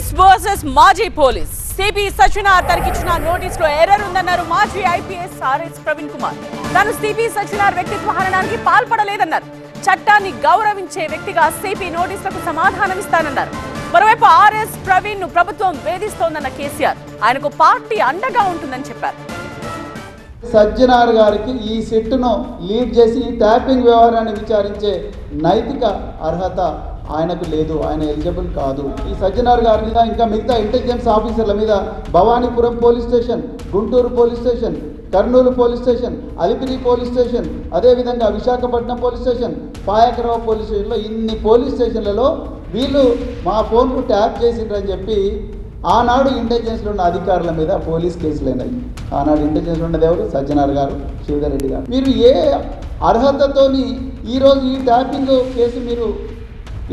Police versus మాజీ police. CP Sajjanar తనకిచ్చిన నోటీసులో ఎర్రర్ ఉందన్నారు మాజీ ఐపీఎస్ ఆర్ఎస్ ప్రవీణ్ కుమార్. తాను సిపి సజ్జనార్ వ్యక్తిత్వ హననానికి పాల్పడలేదన్నారు. చట్టాన్ని గౌరవించే వ్యక్తిగా సిపి నోటీసులకు సమాధానమిస్తానన్నారు. మరోవైపు ఆర్ఎస్ ప్రవీణ్ ను ప్రభుత్వం వేధిస్తోందన్న కేసీఆర్ ఆయనకు పార్టీ అండగా ఉంటుందని చెప్పారు. సజ్జనార్ గారికి ఈ సిట్ను లీడ్ చేసి ఈ ట్యాపింగ్ వ్యవహారాన్ని విచారించే నైతిక అర్హత ఆయనకు లేదు. ఆయన ఎలిజిబుల్ కాదు. ఈ సజ్జనార్ గారి మీద ఇంకా మిగతా ఇంటెలిజెన్స్ ఆఫీసర్ల మీద Bhavanipuram police station, Guntur police station, Kurnool police station, Alipiri police station, అదేవిధంగా Visakhapatnam police station, Payakarao police స్టేషన్లో ఇన్ని పోలీస్ స్టేషన్లలో వీళ్ళు మా ఫోన్కు ట్యాప్ చేసిండ్రని చెప్పి ఆనాడు ఇంటెలిజెన్స్లో ఉన్న అధికారుల మీద పోలీస్ కేసులు అయినాయి. ఆనాడు ఇంటెలిజెన్స్లో ఉన్నది ఎవరు? సజ్జనార్ గారు, శ్రీధర్ రెడ్డి గారు. మీరు ఏ అర్హతతోని ఈరోజు ఈ ట్యాపింగ్ కేసు మీరు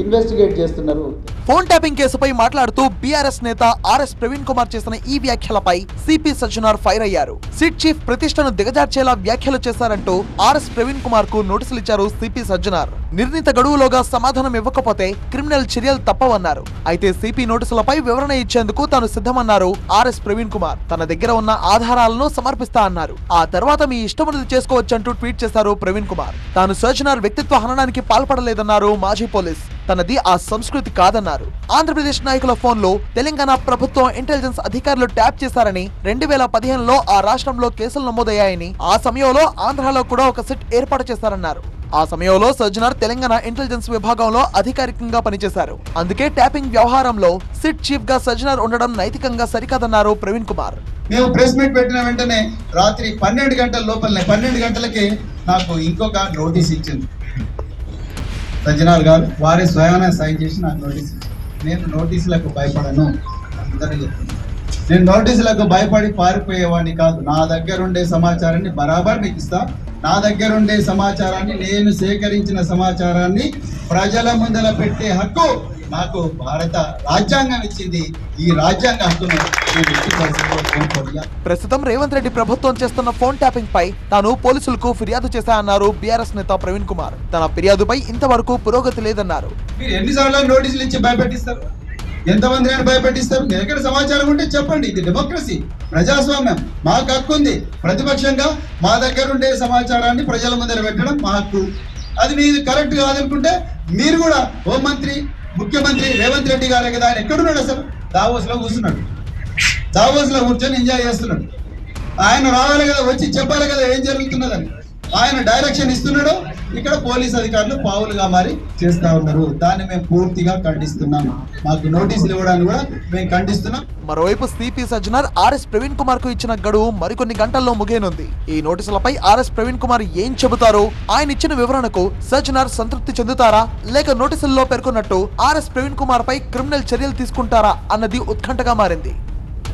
ఇన్వెస్టిగేట్ చేస్తున్నారు? ఫోన్ ట్యాపింగ్ కేసుపై మాట్లాడుతూ బీఆర్ఎస్ నేత ఆర్ఎస్ ప్రవీణ్ కుమార్ చేసిన ఈ వ్యాఖ్యలపై సిపి సజ్జనార్ ఫైర్ అయ్యారు. సిట్ చీఫ్ ప్రతిష్టను దిగజార్చేలా వ్యాఖ్యలు చేశారంటూ ఆర్ఎస్ ప్రవీణ్ కుమార్ కు నోటీసులు ఇచ్చారు సిపి సజ్జనార్. నిర్ణీత గడువులోగా సమాధానం ఇవ్వకపోతే క్రిమినల్ చర్యలు తప్పవన్నారు. అయితే సిపి నోటీసులపై వివరణ ఇచ్చేందుకు తాను సిద్ధమన్నారు ఆర్ఎస్ ప్రవీణ్ కుమార్. తన దగ్గర ఉన్న ఆధారాలను సమర్పిస్తా అన్నారు. ఆ తర్వాత మీ ఇష్టమున్నది చేసుకోవచ్చంటూ ట్వీట్ చేశారు ప్రవీణ్ కుమార్. తాను సజ్జనార్ వ్యక్తిత్వ హననానికి పాల్పడలేదన్నారు మాజీ పోలీస్. తనది ఆ సంస్కృతి కాదన్నారు. ఆంధ్రప్రదేశ్ నాయకుల ఫోన్లో తెలంగాణ ప్రభుత్వం ఇంటెలిజెన్స్ అధికారులు ట్యాప్ చేశారని 2015లో ఆ రాష్ట్రంలో కేసులు నమోదయ్యాయని, ఆ సమయంలో ఆంధ్రాలో కూడా ఒక సిట్ ఏర్పాటు చేశారన్నారు. ఆ సమయంలో సజ్జనార్ తెలంగాణ ఇంటెలిజెన్స్ విభాగంలో అధికారికంగా పనిచేశారు. అందుకే ట్యాపింగ్ వ్యవహారంలో సిట్ చీఫ్ గా సజ్జనార్ ఉండడం నైతికంగా సరికాదన్నారు ప్రవీణ్ కుమార్. మేము ప్రెస్ మీట్ పెట్టిన వెంటనే రాత్రి 12 గంటల లోపలనే 12 గంటలకి నాకు ఇంకొక నోటీస్ ఇచ్చింది సజ్జనార్ గారు. వారే స్వయాన సైన్ చేసి నాకు నోటీస్ ఇచ్చింది. నేను నోటీసులకు భయపడను. నేను నోటీసులకు భయపడి పారిపోయేవాడిని కాదు. నా దగ్గర ఉండే సమాచారాన్ని బరాబర్ మీకు ఇస్తా. నా దగ్గర ఉండే సమాచారాన్ని, నేను సేకరించిన సమాచారాన్ని ప్రజల ముందర పెట్టే హక్కు నాకు భారత రాజ్యాంగం ఇచ్చింది. ఈ రాజ్యాంగ హక్కును ప్రస్తుతం రేవంత్ రెడ్డి ప్రభుత్వం చేస్తున్న ఫోన్ ట్యాపింగ్ పై తాను పోలీసులకు ఫిర్యాదు చేశానన్నారు బీఆర్ఎస్ నేత ప్రవీణ్ కుమార్. తన ఫిర్యాదుపై ఇంతవరకు పురోగతి లేదన్నారు. మీరు ఎన్నిసార్లు నోటీసులు ఇచ్చి భయపెట్టిస్తారు? ఎంతమంది భయపెట్టిస్తారు? మీ దగ్గర సమాచారం ఉంటే చెప్పండి. ఇది డెమోక్రసీ, ప్రజాస్వామ్యం. మాకు హక్కు ఉంది. ప్రతిపక్షంగా మా దగ్గర ఉండే సమాచారాన్ని ప్రజల ముందర పెట్టడం మా హక్కు. అది మీరు కరెక్ట్ కాదనుకుంటే మీరు కూడా హోంమంత్రి, ముఖ్యమంత్రి రేవంత్ రెడ్డి గారే కదా. ఆయన ఎక్కడున్నాడు? అసలు దావోస్లో కూర్చున్నాడు. దావోస్లో కూర్చొని ఎంజాయ్ చేస్తున్నాడు. ఆయన రావాలి కదా, వచ్చి చెప్పాలి కదా ఏం జరుగుతున్నదని. ఆయన డైరెక్షన్ ఇస్తున్నాడు. ఇక్కడ పోలీస్ అధికారులు పావులుగా మారి చేస్తా ఉన్నారు. దాన్ని మేము పూర్తిగా ఖండిస్తున్నాం. మాకు నోటీసులు ఇవ్వడానికి కూడా మేము ఖండిస్తున్నాం. మరోవైపు సిపి సజ్జనార్ ఆర్ఎస్ ప్రవీణ్ కుమార్ కు ఇచ్చిన గడువు మరికొన్ని గంటల్లో ముగియనుంది. ఈ నోటీసులపై ఆర్ఎస్ ప్రవీణ్ కుమార్ ఏం చెబుతారో, ఆయన ఇచ్చిన వివరణకు సజ్జనార్ సంతృప్తి చెందుతారా, లేక నోటీసుల్లో పేర్కొన్నట్టు ఆర్ఎస్ ప్రవీణ్ కుమార్ పై క్రిమినల్ చర్యలు తీసుకుంటారా అన్నది ఉత్కంఠగా మారింది.